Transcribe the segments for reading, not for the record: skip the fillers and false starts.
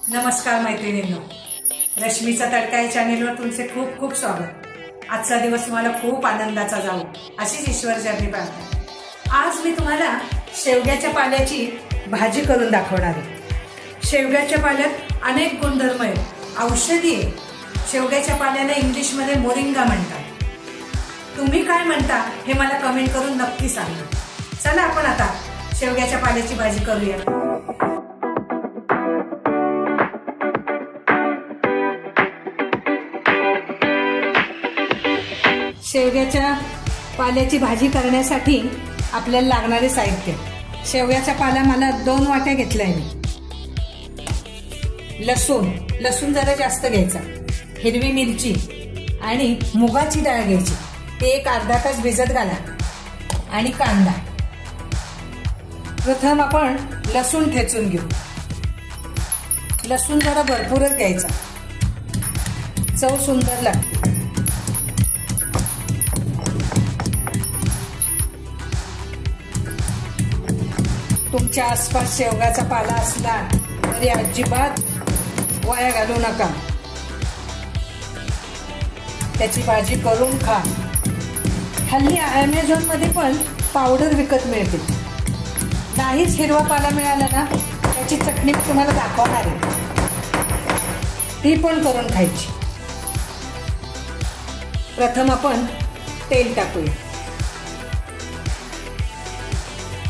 नमस्कार मैत्रिणींनो, रश्मीचा तडका या चॅनेलवर तुमचे खूप खूप स्वागत। आजचा दिवस तुम्हाला खूप आनंदाचा जावो अशीच ईश्वरचरणी प्रार्थना। आज मी तुम्हाला शेवग्याच्या पाल्याची भाजी करून दाखवणार आहे। शेवग्याच्या पाल्यात अनेक गुणधर्म आहेत, औषधी आहे। शेवग्याच्या पाल्याला इंग्लिशमध्ये मोरिंगा म्हणतात। तुम्ही काय म्हणता हे मला कमेंट करून नक्की सांगा। चला आपण आता शेवग्याच्या पाल्याची भाजी करूया। शेवग्याच्या पाल्याची भाजी करण्यासाठी आपल्याला लागणारे साहित्य। शेवग्याचा पाला मला 2 वाट्या घेतलाय मी। लसूण जरा जास्त घ्यायचा, हिरवी मिरची आणि मुगाची डाळ घ्यायची, ते एक अर्धा तास भिजत घाला, आणि कांदा। प्रथम आपण लसूण ठेचून घेऊ। लसूण जरा भरपूरच घ्यायचा, चव सुंदर लागते। तुमच्या आसपास शेवगाचा पाला असला तरी अजिबात वाया घालू नका, त्याची भाजी करून खा। हल्ली अमेझॉन मध्ये पण पावडर विकत मिळते। नाहीच हिरवा पाला मिळाला ना, त्याची चटणी तुम्हाला दाखवणार आहे, ती पण करून खायची। प्रथम आपण तेल टाकूया।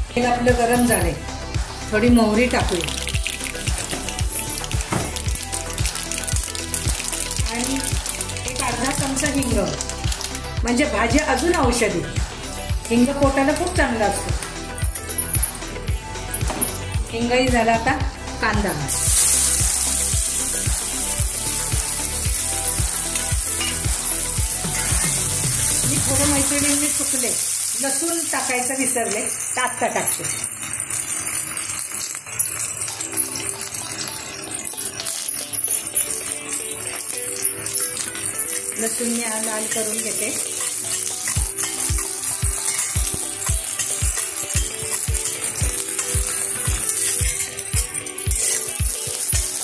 तेल आपलं गरम झालंय, थोडी मोहरी टाकूया आणि एक अर्धा चमचा हिंग, म्हणजे भाजी अजून औषधी। हिंग पोटाला खूप चांगला असतो। हिंगही झाला, आता कांदा। मी थोडं मैत्रिणींनी चुकले, लसूण टाकायचं विसरले, आता टाकते। लसूण मी लाल करून घेते।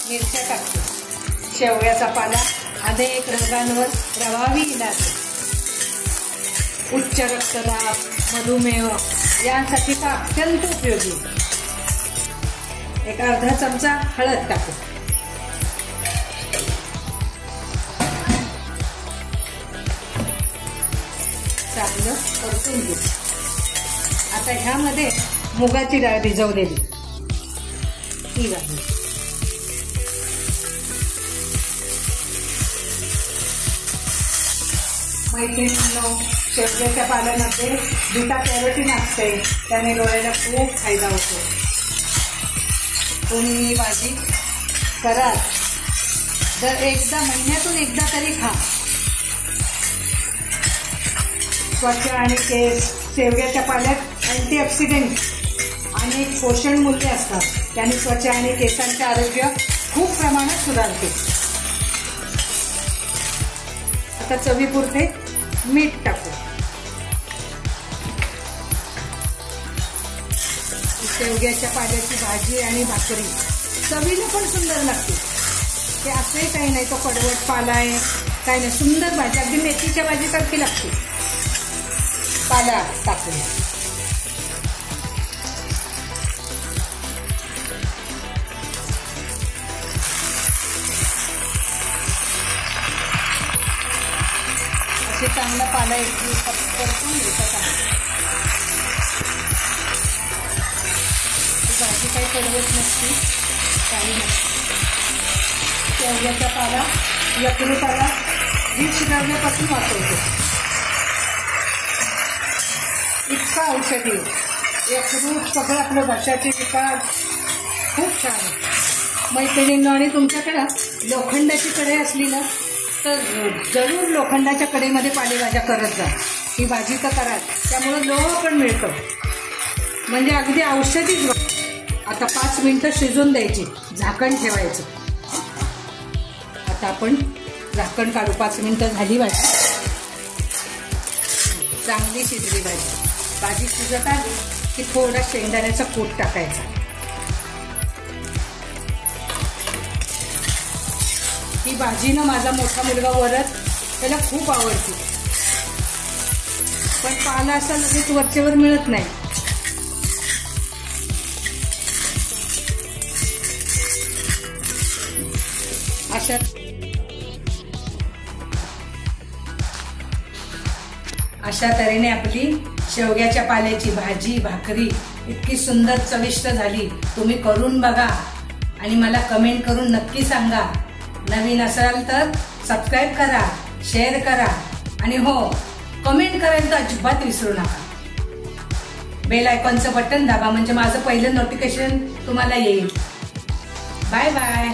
मिरच्या टाकते। शेवग्याचा पाला अनेक रोगांवर प्रभावी इलाज आहे। उच्च रक्तदाब, मधुमेह यांसाठी हा अत्यंत उपयोगी। एक अर्धा चमचा हळद टाकू। चांगलं परतून घेऊ। आता ह्यामध्ये मुगाची डाळ भिजवलेली ही घालू। मैत्रिणींनो, शेवग्याच्या पाल्यामध्ये बीटा कॅरोटीन असते, त्याने डोळ्याला खूप फायदा होतो। तुम्ही ही भाजी करा, जर एकदा महिन्यातून एकदा तरी खा। त्वचा आणि केस, शेवग्याच्या पाल्यात अँटीऑक्सिडंट आणि पोषण मूल्य असतात, त्याने त्वचा आणि केसांचे आरोग्य खूप प्रमाणात सुधारते। आता चवीपुरते मीठ टाकू। शेवग्याच्या पाल्याची भाजी आणि भाकरी चवीला पण सुंदर लागते। ते असंही काही नाही, तो कडवट पाला आहे काही नाही, सुंदर भाजी, अगदी मेथीच्या भाजीसारखी लागते। पाला टाकू। असे चांगला पाला परतून घ्यायचा। भाजी काही कडवत नसते, काही नसते। शेवग्याचा पाला यकृताला विष द्रव्यापासून वाचवतो, इतका औषधी। यकृत सगळं आपलं घशाचे विकार खूप छान आहे। मैत्रिणींनो, आणि तुमच्याकडे लोखंडाची कढई असली ना तर जरूर लोखंडाच्या कढईमध्ये पालेभाज्या करत जा। ही भाजी तर करा, त्यामुळे लोह पण मिळतं, म्हणजे अगदी औषधीच। आता 5 मिनिटं शिजून द्यायची, झाकण ठेवायचं। आता आपण झाकण काढू। 5 मिनिटं झाली भाजी, चांगली शिजली भाजी। भाजी शिजत आली की थोडा शेंगदाण्याचा कूट टाकायचा। ही भाजी ना माझा मोठा मुलगा वरद त्याला खूप आवडते, पण पाला असा लगेच वरचेवर मिळत नाही. अशा तऱ्हेने आपली शेवग्याच्या पाल्याची भाजी भाकरी इतकी सुंदर चविष्ट झाली. तुम्ही करून बघा आणि मला कमेंट करून नक्की सांगा. नवीन असाल तर सबस्क्राईब करा, शेअर करा आणि हो, कमेंट करायला तर अजिबात विसरू नका. बेल आयकॉनचं बटन दाबा म्हणजे माझं पहिलं नोटिफिकेशन तुम्हाला येईल. Bye bye.